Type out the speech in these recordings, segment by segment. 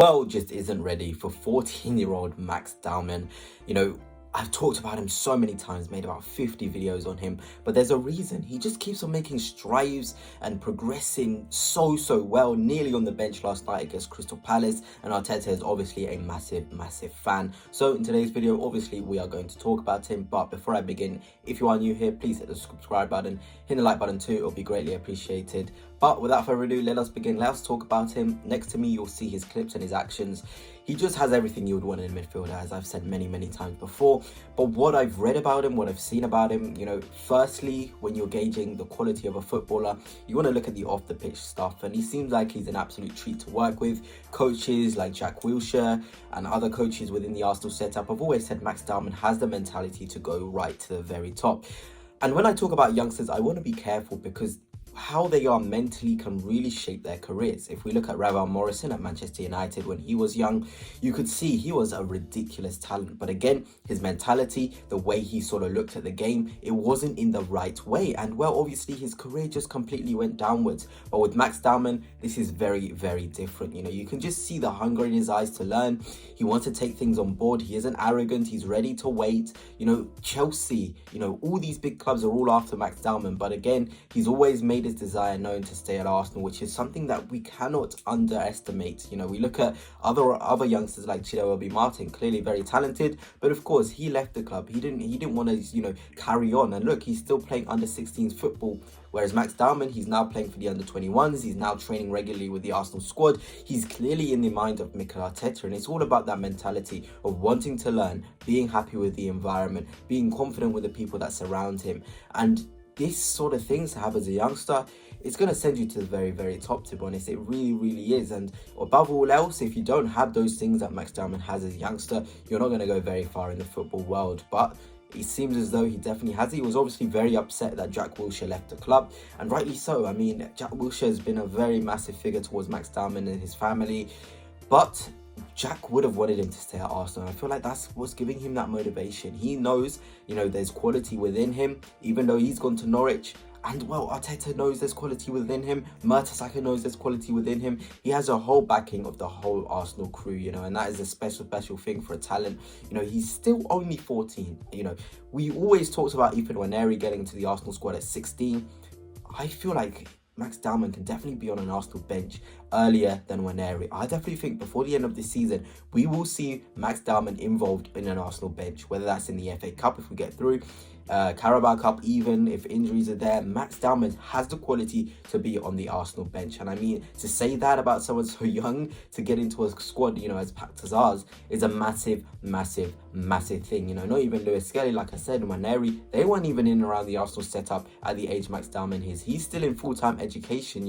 world just isn't ready for 14-year-old Max Dowman. I've talked about him so many times, made about 50 videos on him, but there's a reason. He just keeps on making strides and progressing so well, nearly on the bench last night against Crystal Palace, and Arteta is obviously a massive fan. So in today's video, obviously we are going to talk about him, but before I begin, if you are new here, please hit the subscribe button, hit the like button too, it'll be greatly appreciated. But without further ado, let us begin. Let's talk about him. Next to me, you'll see his clips and his actions. He just has everything you would want in a midfielder, as I've said many times before. But what I've read about him, what I've seen about him, firstly, when you're gauging the quality of a footballer, you want to look at the off-the-pitch stuff. And he seems like he's an absolute treat to work with. Coaches like Jack Wilshere and other coaches within the Arsenal setup have always said Max Dowman has the mentality to go right to the very top. And when I talk about youngsters, I want to be careful because how they are mentally can really shape their careers. If we look at Ravel Morrison at Manchester United when he was young, you could see he was a ridiculous talent. But again, his mentality, the way he sort of looked at the game, it wasn't in the right way. And well, obviously his career just completely went downwards. But with Max Dowman, this is very different. You can just see the hunger in his eyes to learn. He wants to take things on board. He isn't arrogant. He's ready to wait. Chelsea, all these big clubs are all after Max Dowman. But again, he's always made his desire known to stay at Arsenal, which is something that we cannot underestimate. We look at other youngsters like Chilwell Martin, clearly very talented, but of course he left the club. He didn't want to carry on, and look, he's still playing under 16s football. Whereas Max Dowman, he's now playing for the under-21s. He's now training regularly with the Arsenal squad. He's clearly in the mind of Mikel Arteta, and it's all about that mentality of wanting to learn, being happy with the environment, being confident with the people that surround him. And this sort of things to have as a youngster, it's going to send you to the very top, to be honest. It really is. And above all else, if you don't have those things that Max Dowman has as a youngster, you're not going to go very far in the football world. But it seems as though he definitely has it. He was obviously very upset that Jack Wilshere left the club, and rightly so. I mean, Jack Wilshere has been a very massive figure towards Max Dowman and his family, but Jack would have wanted him to stay at Arsenal. I feel like that's what's giving him that motivation. He knows, there's quality within him, even though he's gone to Norwich. And well, Arteta knows there's quality within him. Mertesacker knows there's quality within him. He has a whole backing of the whole Arsenal crew, and that is a special thing for a talent. He's still only 14. We always talked about Ethan Nwaneri getting into the Arsenal squad at 16. I feel like Max Dowman can definitely be on an Arsenal bench earlier than Nwaneri. I definitely think before the end of this season, we will see Max Dowman involved in an Arsenal bench, whether that's in the FA Cup if we get through, Carabao Cup, even if injuries are there. Max Dowman has the quality to be on the Arsenal bench. And I mean, to say that about someone so young to get into a squad, as packed as ours, is a massive thing. Not even Lewis Skelly, like I said, Nwaneri, they weren't even in and around the Arsenal setup at the age Max Dowman is. He's still in full-time education.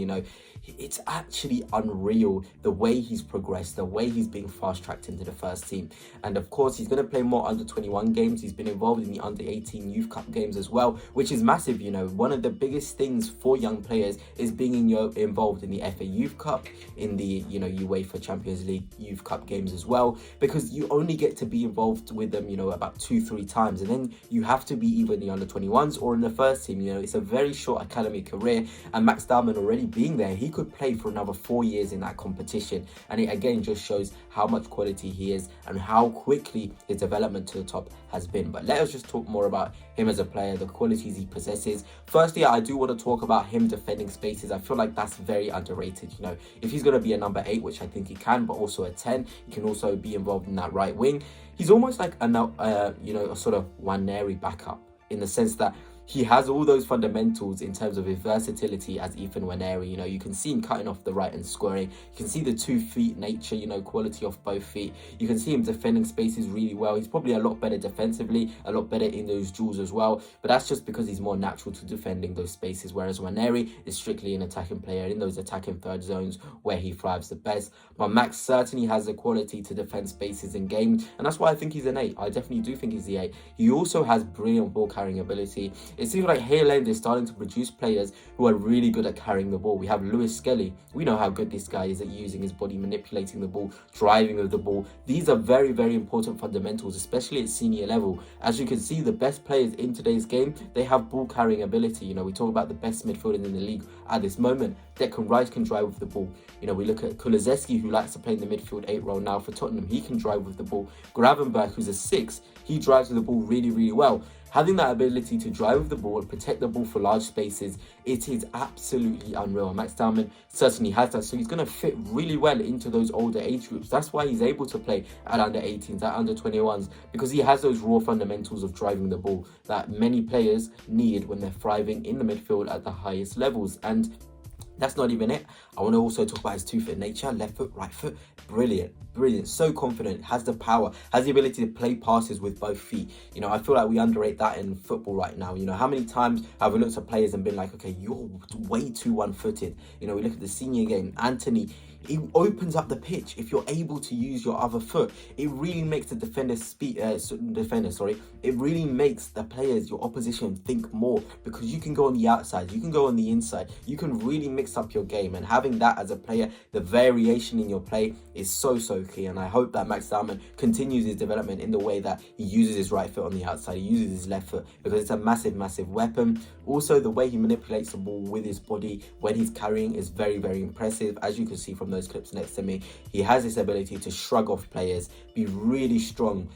It's actually unreal the way he's progressed, the way he's being fast-tracked into the first team. And of course, he's going to play more under-21 games. He's been involved in the under-18 Youth Cup games as well, which is massive. One of the biggest things for young players is being involved in the FA Youth Cup, in the UEFA Champions League Youth Cup games as well, because you only get to be involved with them about 2-3 times, and then you have to be either in the under-21s or in the first team. It's a very short academy career, and Max Dowman already being there, he could play for another 4 years in that competition. And it again just shows how much quality he is and how quickly his development to the top has been. But let us just talk more about him as a player, the qualities he possesses. Firstly, I do want to talk about him defending spaces. I feel like that's very underrated. If he's going to be a number 8, which I think he can, but also a 10, he can also be involved in that right wing. He's almost like a sort of Nwaneri backup, in the sense that he has all those fundamentals in terms of his versatility as Ethan Nwaneri. You can see him cutting off the right and scoring. You can see the 2 feet nature, quality off both feet. You can see him defending spaces really well. He's probably a lot better defensively, a lot better in those duels as well. But that's just because he's more natural to defending those spaces, whereas Nwaneri is strictly an attacking player in those attacking third zones where he thrives the best. But Max certainly has the quality to defend spaces in games, and that's why I think he's an 8. I definitely do think he's the 8. He also has brilliant ball carrying ability. it seems like Haaland is starting to produce players who are really good at carrying the ball. We have Lewis Skelly. We know how good this guy is at using his body, manipulating the ball, driving with the ball. These are very, very important fundamentals, especially at senior level. As you can see, the best players in today's game, they have ball carrying ability. You know, we talk about the best midfielders in the league at this moment. Declan Rice can drive with the ball. You know, we look at Kulusevski, who likes to play in the midfield 8 role now for Tottenham. He can drive with the ball. Gravenberch, who's a 6, he drives with the ball really, really well. Having that ability to drive with the ball and protect the ball for large spaces, it is absolutely unreal. Max Dowman certainly has that, so he's going to fit really well into those older age groups. That's why he's able to play at under 18s, at under 21s, because he has those raw fundamentals of driving the ball that many players need when they're thriving in the midfield at the highest levels. And that's not even it. I want to also talk about his two-foot nature, left foot, right foot. Brilliant, brilliant. So confident, has the power, has the ability to play passes with both feet. You know, I feel like we underrate that in football right now. You know, how many times have we looked at players and been like, okay, you're way too one-footed. You know, we look at the senior game, Anthony, it opens up the pitch. If you're able to use your other foot, it really makes the it really makes the players, your opposition, think more, because you can go on the outside, you can go on the inside, you can really mix up your game. And having that as a player, the variation in your play is so key. And I hope that Max Dowman continues his development in the way that he uses his right foot on the outside, he uses his left foot, because it's a massive weapon. Also, the way he manipulates the ball with his body when he's carrying is very impressive. As you can see from those clips next to me, he has this ability to shrug off players, be really strong,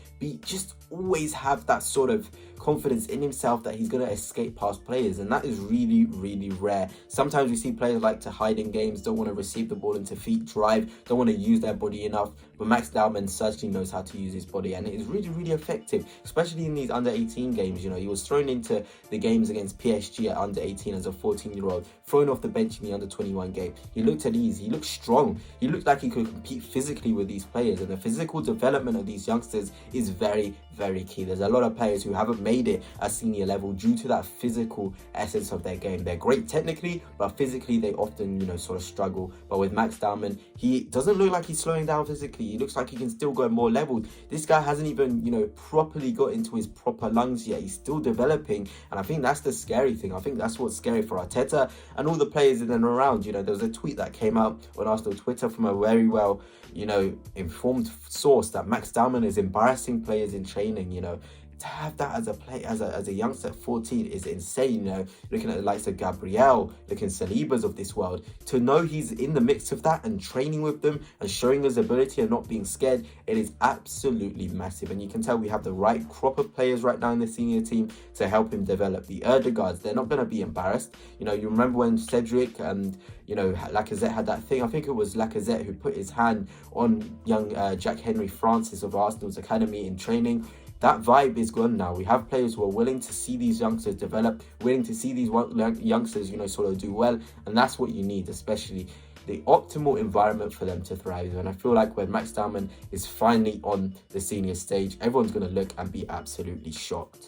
just always have that sort of confidence in himself that he's going to escape past players, and that is really rare. Sometimes we see players like to hide in games, don't want to receive the ball into feet, drive, don't want to use their body enough, but Max Dowman certainly knows how to use his body, and it is really effective, especially in these under 18 games. You know, he was thrown into the games against PSG at under 18 as a 14-year-old, thrown off the bench in the under 21 game. He looked at ease, he looked strong, he looked like he could compete physically with these players, and the physical development of these youngsters is very key. There's a lot of players who haven't made it at senior level due to that physical essence of their game. They're great technically, but physically they often, you know, sort of struggle. But with Max Dowman, he doesn't look like he's slowing down physically. He looks like he can still go more leveled. This guy hasn't even, you know, properly got into his proper lungs yet. He's still developing, and I think that's the scary thing. I think that's what's scary for Arteta and all the players in and around. You know, there was a tweet that came out on Arsenal Twitter from a very well, you know, informed source that Max Dowman is embarrassing players in training. You know, to have that as a play, as a youngster at 14 is insane. You know, looking at the likes of Gabriel, looking at Salibas of this world, to know he's in the mix of that and training with them and showing his ability and not being scared, it is absolutely massive. And you can tell we have the right crop of players right now in the senior team to help him develop. The Erdegaards, they're not going to be embarrassed. You know, you remember when Cedric and, you know, Lacazette had that thing. I think it was Lacazette who put his hand on young Jack Henry Francis of Arsenal's academy in training. That vibe is gone now. We have players who are willing to see these youngsters develop, willing to see these youngsters, you know, sort of do well. And that's what you need, especially the optimal environment for them to thrive. And I feel like when Max Dowman is finally on the senior stage, everyone's going to look and be absolutely shocked.